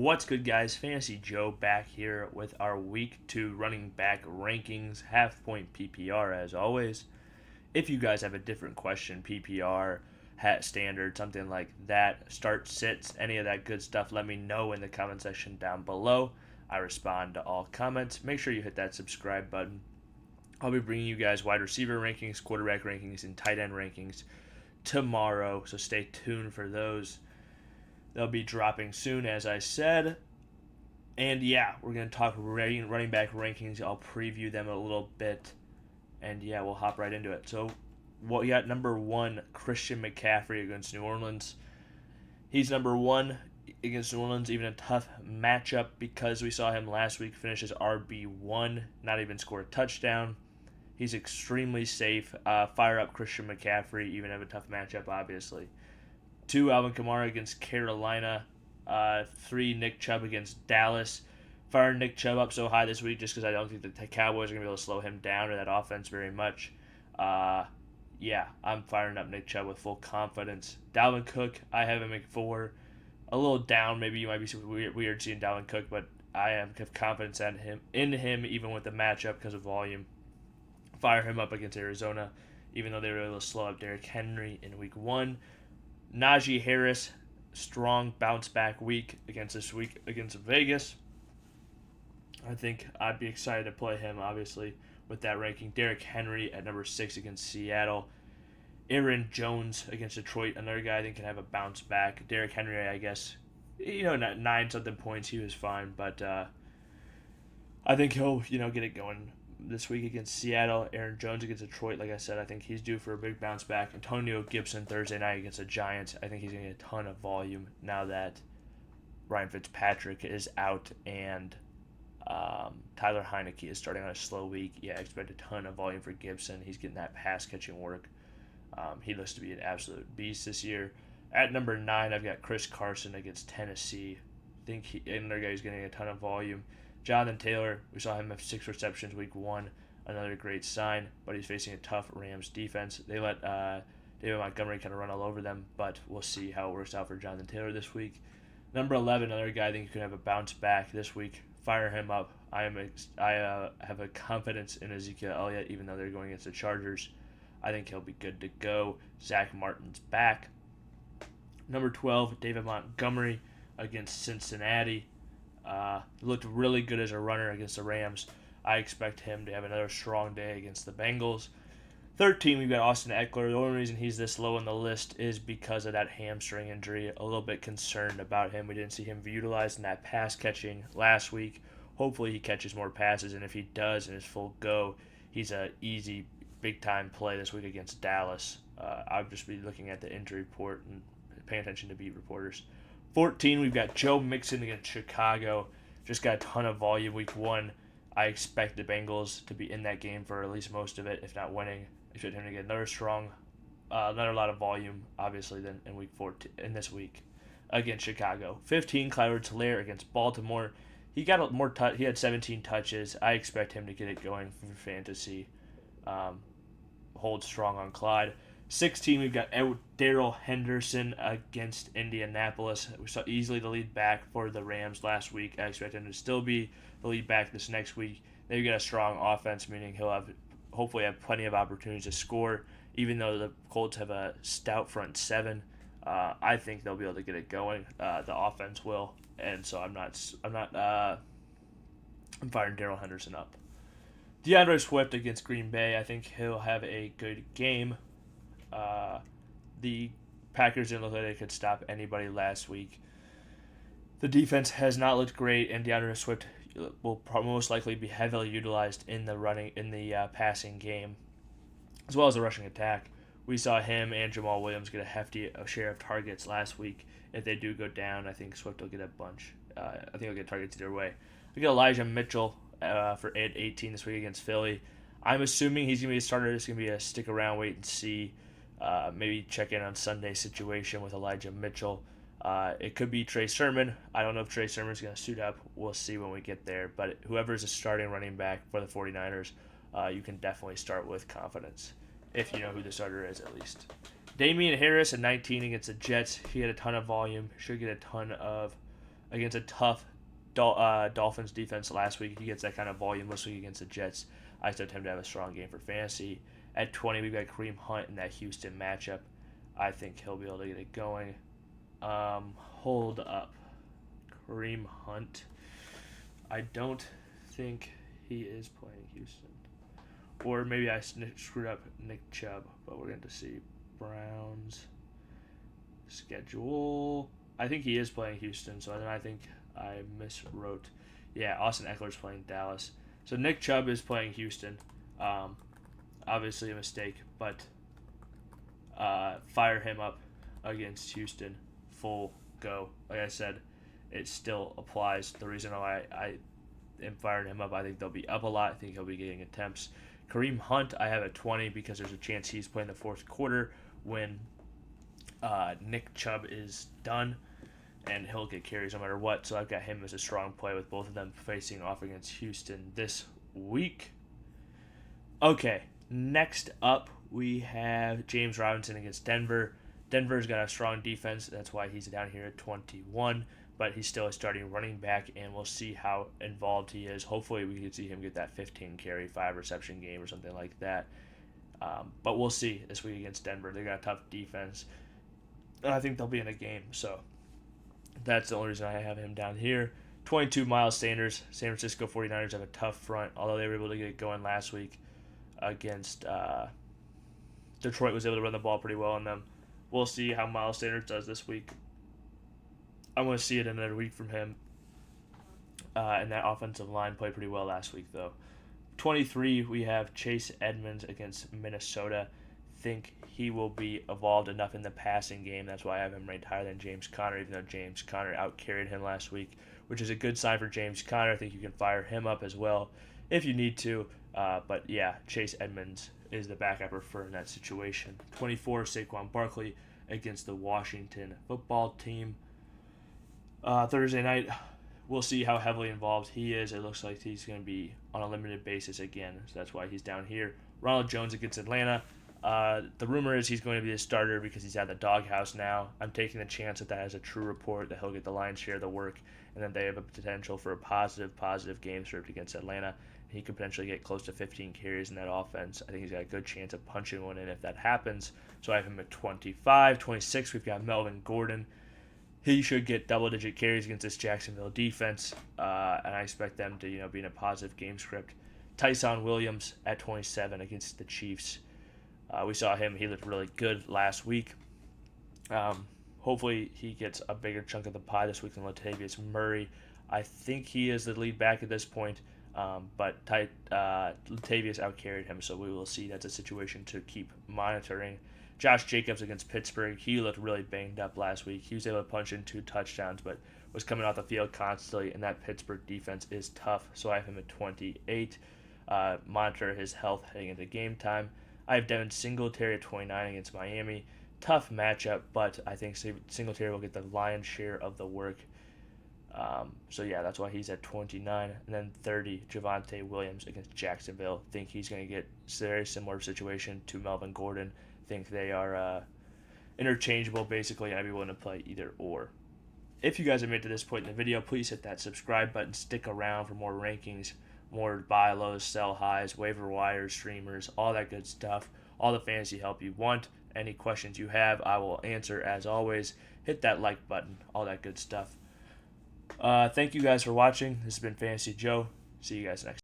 What's good, guys? Fantasy Joe back here with our Week 2 running back rankings, half-point PPR as always. If you guys have a different question, PPR, hat standard, something like that, start sits, any of that good stuff, let me know in the comment section down below. I respond to all comments. Make sure you hit that subscribe button. I'll be bringing you guys wide receiver rankings, quarterback rankings, and tight end rankings tomorrow, so stay tuned for those. They'll be dropping soon, as I said. And yeah, we're going to talk running back rankings. I'll preview them a little bit. And yeah, we'll hop right into it. So, we got number 1, Christian McCaffrey against New Orleans. He's number 1 against New Orleans, even a tough matchup because we saw him last week finish as RB1, not even score a touchdown. He's extremely safe. Fire up Christian McCaffrey, even have a tough matchup, obviously. 2, Alvin Kamara against Carolina. 3, Nick Chubb against Dallas. Firing Nick Chubb up so high this week just because I don't think the Cowboys are going to be able to slow him down or that offense very much. Yeah, I'm firing up Nick Chubb with full confidence. Darwin Cook, I have him at 4. A little down, maybe you might be weird seeing Darwin Cook, but I have confidence in him even with the matchup because of volume. Fire him up against Arizona, even though they were able to slow up Derrick Henry in week 1. Najee Harris, strong bounce back week against Vegas. I think I'd be excited to play him, obviously, with that ranking. Derrick Henry at number 6 against Seattle. Aaron Jones against Detroit, another guy I think can have a bounce back. Derrick Henry, I guess, 9-something points, he was fine, but I think he'll, get it going this week against Seattle. Aaron Jones against Detroit, like I said, I think he's due for a big bounce back. Antonio Gibson Thursday night against the Giants. I think he's going to get a ton of volume now that Ryan Fitzpatrick is out and Tyler Heineke is starting on a slow week. Yeah, I expect a ton of volume for Gibson. He's getting that pass-catching work. He looks to be an absolute beast this year. At number 9, I've got Chris Carson against Tennessee. I think another guy who's getting a ton of volume. Jonathan Taylor, we saw him have 6 receptions week 1. Another great sign, but he's facing a tough Rams defense. They let David Montgomery kind of run all over them, but we'll see how it works out for Jonathan Taylor this week. Number 11, another guy I think could have a bounce back this week. Fire him up. I have a confidence in Ezekiel Elliot, even though they're going against the Chargers. I think he'll be good to go. Zach Martin's back. Number 12, David Montgomery against Cincinnati. Looked really good as a runner against the Rams. I expect him to have another strong day against the Bengals. 13, we've got Austin Eckler. The only reason he's this low on the list is because of that hamstring injury. A little bit concerned about him. We didn't see him utilized in that pass catching last week. Hopefully he catches more passes, and if he does in his full go, he's an easy, big-time play this week against Dallas. I'll just be looking at the injury report and paying attention to beat reporters. 14, we've got Joe Mixon against Chicago. Just got a ton of volume week 1. I expect the Bengals to be in that game for at least most of it, if not winning. I expect him to get another lot of volume, obviously, than in week 14, in this week against Chicago. 15, Clyde Edwards-Helaire against Baltimore. He got more he had 17 touches. I expect him to get it going for fantasy. Hold strong on Clyde. 16, we've got Daryl Henderson against Indianapolis. We saw easily the lead back for the Rams last week. I expect him to still be the lead back this next week. They've got a strong offense, meaning he'll hopefully have plenty of opportunities to score. Even though the Colts have a stout front 7, I think they'll be able to get it going. The offense will, and so I'm firing Daryl Henderson up. Deandra Swift against Green Bay. I think he'll have a good game. The Packers didn't look like they could stop anybody last week. The defense has not looked great, and Deandra Swift will most likely be heavily utilized in the passing game, as well as the rushing attack. We saw him and Jamal Williams get a hefty share of targets last week. If they do go down, I think Swift will get a bunch. I think he'll get targets either way. We got Elijah Mitchell for 18 this week against Philly. I'm assuming he's going to be a starter. It's going to be a stick around, wait and see. Maybe check in on Sunday situation with Elijah Mitchell. It could be Trey Sermon. I don't know if Trey Sermon's going to suit up. We'll see when we get there. But whoever's a starting running back for the 49ers, you can definitely start with confidence, if you know who the starter is at least. Damien Harris at 19 against the Jets. He had a ton of volume. Should get a ton of against a tough Dolphins defense last week. He gets that kind of volume this week against the Jets. I expect him to have a strong game for fantasy. At 20, we've got Kareem Hunt in that Houston matchup. I think he'll be able to get it going. Hold up. Kareem Hunt. I don't think he is playing Houston. Or maybe I screwed up Nick Chubb, but we're going to see. Browns schedule. I think he is playing Houston, so then I think I miswrote. Yeah, Austin Eckler's playing Dallas. So Nick Chubb is playing Houston. Obviously a mistake, but fire him up against Houston. Full go. Like I said, it still applies. The reason why I am firing him up, I think they'll be up a lot. I think he'll be getting attempts. Kareem Hunt, I have at 20 because there's a chance he's playing the fourth quarter when Nick Chubb is done, and he'll get carries no matter what. So I've got him as a strong play with both of them facing off against Houston this week. Okay, next up we have James Robinson against Denver. Denver's got a strong defense. That's why he's down here at 21. But he's still a starting running back, and we'll see how involved he is. Hopefully we can see him get that 15 carry, 5 reception game or something like that. But we'll see this week against Denver. They got a tough defense. And I think they'll be in a game. So that's the only reason I have him down here. 22, Miles Sanders. San Francisco 49ers have a tough front, although they were able to get it going last week against Detroit. Was able to run the ball pretty well on them. We'll see how Miles Sanders does this week. I want to see it another week from him. And that offensive line played pretty well last week, though. 23, we have Chase Edmonds against Minnesota. Think he will be evolved enough in the passing game. That's why I have him ranked higher than James Conner, even though James Conner outcarried him last week, which is a good sign for James Conner. I think you can fire him up as well if you need to. But yeah, Chase Edmonds is the back I prefer in that situation. 24, Saquon Barkley against the Washington football team. Thursday night, we'll see how heavily involved he is. It looks like he's going to be on a limited basis again, so that's why he's down here. Ronald Jones against Atlanta. The rumor is he's going to be the starter because he's at the doghouse now. I'm taking the chance that is a true report, that he'll get the lion's share of the work, and that they have a potential for a positive game script against Atlanta. He could potentially get close to 15 carries in that offense. I think he's got a good chance of punching one in if that happens. So I have him at 25. 26, we've got Melvin Gordon. He should get double-digit carries against this Jacksonville defense, and I expect them to, be in a positive game script. Tyson Williams at 27 against the Chiefs. We saw him; he looked really good last week. Hopefully, he gets a bigger chunk of the pie this week than Latavius Murray. I think he is the lead back at this point, but Latavius outcarried him, so we will see. That's a situation to keep monitoring. Josh Jacobs against Pittsburgh. He looked really banged up last week. He was able to punch in 2 touchdowns, but was coming off the field constantly, and that Pittsburgh defense is tough, so I have him at 28. Monitor his health heading into game time. I have Devin Singletary at 29 against Miami. Tough matchup, but I think Singletary will get the lion's share of the work. So yeah, that's why he's at 29. And then 30, Javontay Williams against Jacksonville. Think he's going to get a very similar situation to Melvin Gordon. Think they are interchangeable, basically, and I'd be willing to play either or. If you guys have made it to this point in the video, please hit that subscribe button. Stick around for more rankings, more buy lows, sell highs, waiver wires, streamers, all that good stuff, all the fantasy help you want. Any questions you have, I will answer as always. Hit that like button, all that good stuff. Thank you guys for watching. This has been Fantasy Joe. See you guys next time.